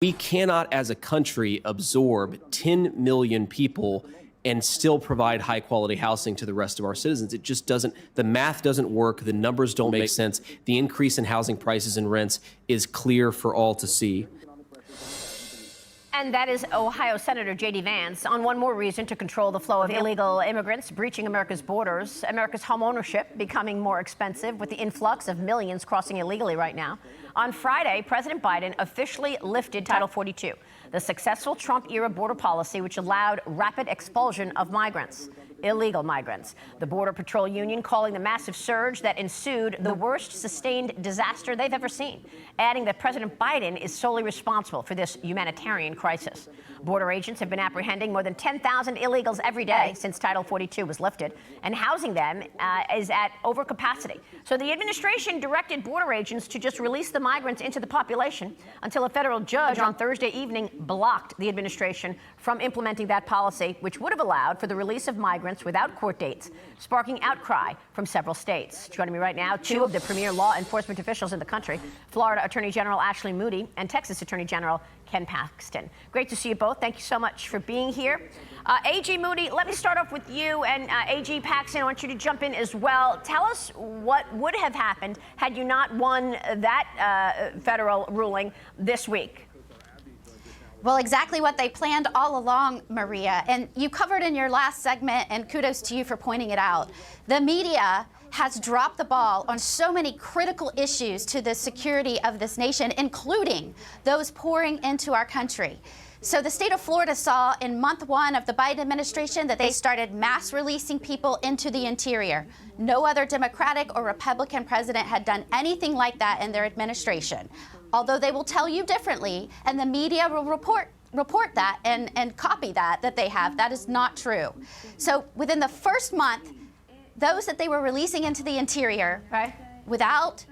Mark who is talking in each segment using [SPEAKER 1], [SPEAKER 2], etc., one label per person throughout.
[SPEAKER 1] We cannot, as a country, absorb 10 million people and still provide high-quality housing to the rest of our citizens. It just doesn't, the math doesn't work, the numbers don't make sense. The increase in housing prices and rents is clear for all to see.
[SPEAKER 2] And that is Ohio Senator J.D. Vance on one more reason to control the flow of illegal immigrants breaching America's borders. America's home ownership becoming more expensive with the influx of millions crossing illegally right now. On Friday, President Biden officially lifted Title 42, the successful Trump-era border policy which allowed rapid expulsion of migrants. Illegal migrants. The Border Patrol Union calling the massive surge that ensued the worst sustained disaster they've ever seen, adding that President Biden is solely responsible for this humanitarian crisis. Border agents have been apprehending more than 10,000 illegals every day since Title 42 was lifted, and housing them is at overcapacity. So the administration directed border agents to just release the migrants into the population until a federal judge on Thursday evening blocked the administration from implementing that policy, which would have allowed for the release of migrants without court dates, sparking outcry from several states. Joining me right now, two of the premier law enforcement officials in the country, Florida Attorney General Ashley Moody and Texas Attorney General Ken Paxton. Great to see you both. Thank you so much for being here. AG Moody, let me start off with you, and AG Paxton, I want you to jump in as well. Tell us what would have happened had you not won that federal ruling this week.
[SPEAKER 3] Well, exactly what they planned all along, Maria. And you covered in your last segment, and kudos to you for pointing it out. The media has dropped the ball on so many critical issues to the security of this nation, including those pouring into our country. So the state of Florida saw in month one of the Biden administration that they started mass releasing people into the interior. No other Democratic or Republican president had done anything like that in their administration. Although they will tell you differently, and the media will report that and copy that they have. That is not true. So within the first month, those that they were releasing into the interior, right, without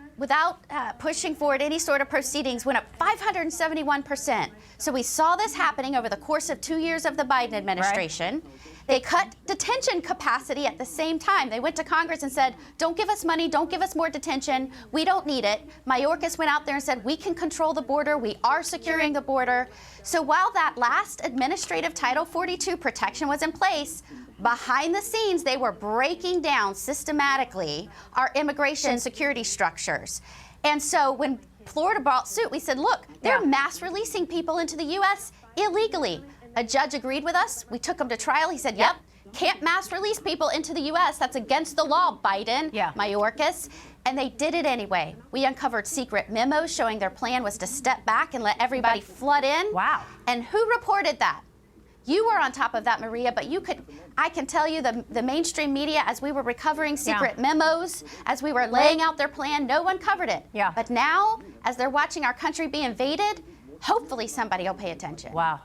[SPEAKER 3] pushing forward any sort of proceedings, went up 571%. So we saw this happening over the course of 2 years of the Biden administration. Right. They cut detention capacity at the same time. They went to Congress and said, don't give us money, don't give us more detention. We don't need it. Mayorkas went out there and said, we can control the border. We are securing the border. So while that last administrative Title 42 protection was in place, behind the scenes, they were breaking down systematically our immigration security structures. And so when Florida brought suit, we said, look, they're mass releasing people into the U.S. illegally. A judge agreed with us. We took him to trial. He said, yep, can't mass release people into the U.S. That's against the law, Biden, Mayorkas. And they did it anyway. We uncovered secret memos showing their plan was to step back and let everybody flood in. Wow. And who reported that? You were on top of that, Maria, but I can tell you the mainstream media, as we were recovering secret memos, as we were laying out their plan, no one covered it. Yeah. But now, as they're watching our country be invaded, hopefully somebody will pay attention.
[SPEAKER 2] Wow.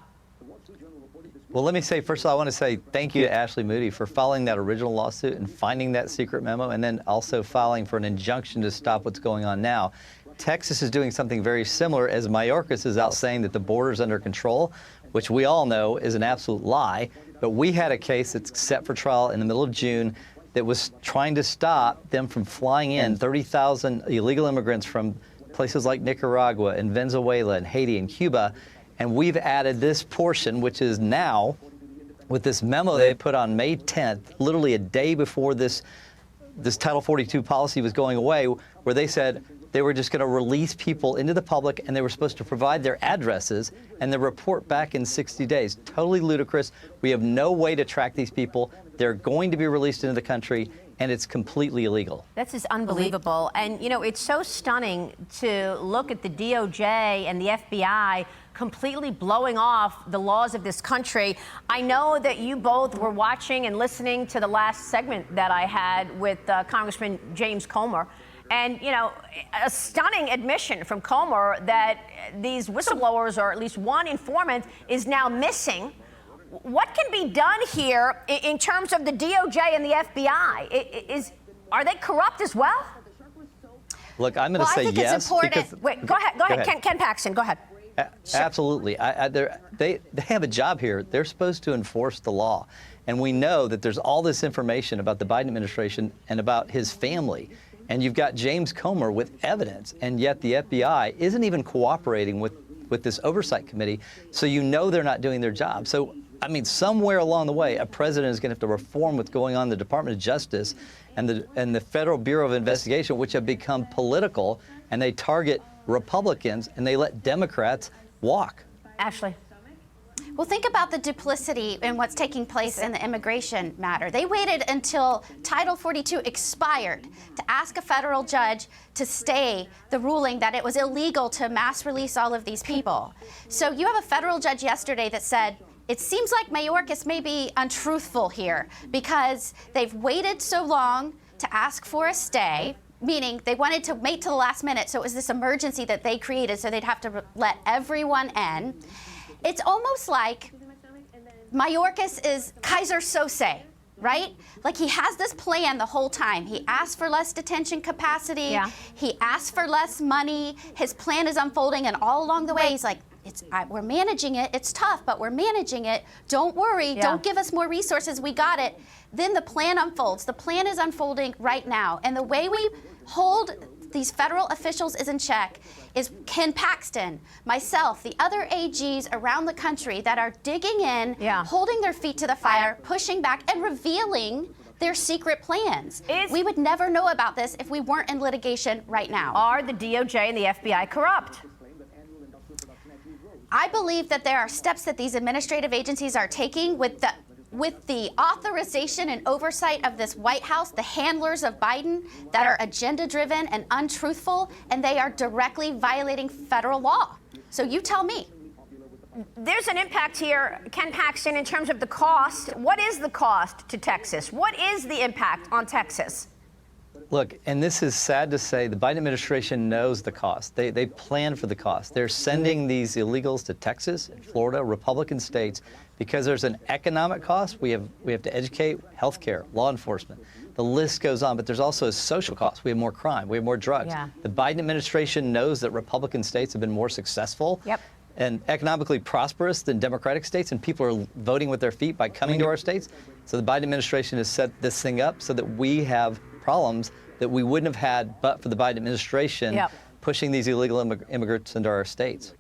[SPEAKER 4] Well, let me say, first of all, I want to say thank you to Ashley Moody for filing that original lawsuit and finding that secret memo, and then also filing for an injunction to stop what's going on now. Texas is doing something very similar, as Mayorkas is out saying that the border's under control, which we all know is an absolute lie. But we had a case that's set for trial in the middle of June that was trying to stop them from flying in 30,000 illegal immigrants from places like Nicaragua and Venezuela and Haiti and Cuba. And we've added this portion, which is now, with this memo they put on May 10th, literally a day before this Title 42 policy was going away, where they said they were just going to release people into the public, and they were supposed to provide their addresses and then report back in 60 days. Totally ludicrous. We have no way to track these people. They're going to be released into the country, and it's completely illegal.
[SPEAKER 2] This is unbelievable. And, you know, it's so stunning to look at the DOJ and the FBI completely blowing off the laws of this country. I know that you both were watching and listening to the last segment that I had with Congressman James Comer. And, you know, a stunning admission from Comer that these whistleblowers, or at least one informant, is now missing. What can be done here in terms of the DOJ and the FBI? Are they corrupt as well?
[SPEAKER 4] Look, I'm going to say yes.
[SPEAKER 2] Wait, go ahead. Ken Paxton, go ahead.
[SPEAKER 4] Absolutely. They have a job here. They're supposed to enforce the law. And we know that there's all this information about the Biden administration and about his family. And you've got James Comer with evidence, and yet the FBI isn't even cooperating with with this oversight committee, so you know they're not doing their job. So, I mean, somewhere along the way, a president is going to have to reform what's going on in the Department of Justice and the Federal Bureau of Investigation, which have become political, and they target Republicans and they let Democrats walk.
[SPEAKER 2] Ashley.
[SPEAKER 3] Well, think about the duplicity in what's taking place in the immigration matter. They waited until Title 42 expired to ask a federal judge to stay the ruling that it was illegal to mass release all of these people. So you have a federal judge yesterday that said, it seems like Mayorkas may be untruthful here because they've waited so long to ask for a stay, meaning they wanted to wait till the last minute, so it was this emergency that they created so they'd have to let everyone in. It's almost like Mayorkas is Kaiser Sose, right? Like he has this plan the whole time. He asked for less detention capacity.
[SPEAKER 2] Yeah.
[SPEAKER 3] He asked for less money. His plan is unfolding, and all along the way, he's like, we're managing it. It's tough, but we're managing it. Don't worry.
[SPEAKER 2] Yeah.
[SPEAKER 3] Don't give us more resources. We got it. Then the plan unfolds. The plan is unfolding right now. And the way we hold these federal officials is in check is Ken Paxton, myself, the other AGs around the country that are digging in, holding their feet to the fire, pushing back, and revealing their secret plans. We would never know about this if we weren't in litigation right now.
[SPEAKER 2] Are the DOJ and the FBI corrupt?
[SPEAKER 3] I believe that there are steps that these administrative agencies are taking with the authorization and oversight of this White House, the handlers of Biden, that are agenda-driven and untruthful, and they are directly violating federal law. So you tell me.
[SPEAKER 2] There's an impact here, Ken Paxton, in terms of the cost. What is the cost to Texas? What is the impact on Texas?
[SPEAKER 4] Look, and this is sad to say, the Biden administration knows the cost. They plan for the cost. They're sending these illegals to Texas and Florida, Republican states, because there's an economic cost. We have to educate, healthcare, law enforcement. The list goes on, but there's also a social cost. We have more crime. We have more drugs.
[SPEAKER 2] Yeah.
[SPEAKER 4] The Biden administration knows that Republican states have been more successful and economically prosperous than Democratic states, and people are voting with their feet by coming to our states. So the Biden administration has set this thing up so that we have problems that we wouldn't have had but for the Biden administration pushing these illegal immigrants into our states.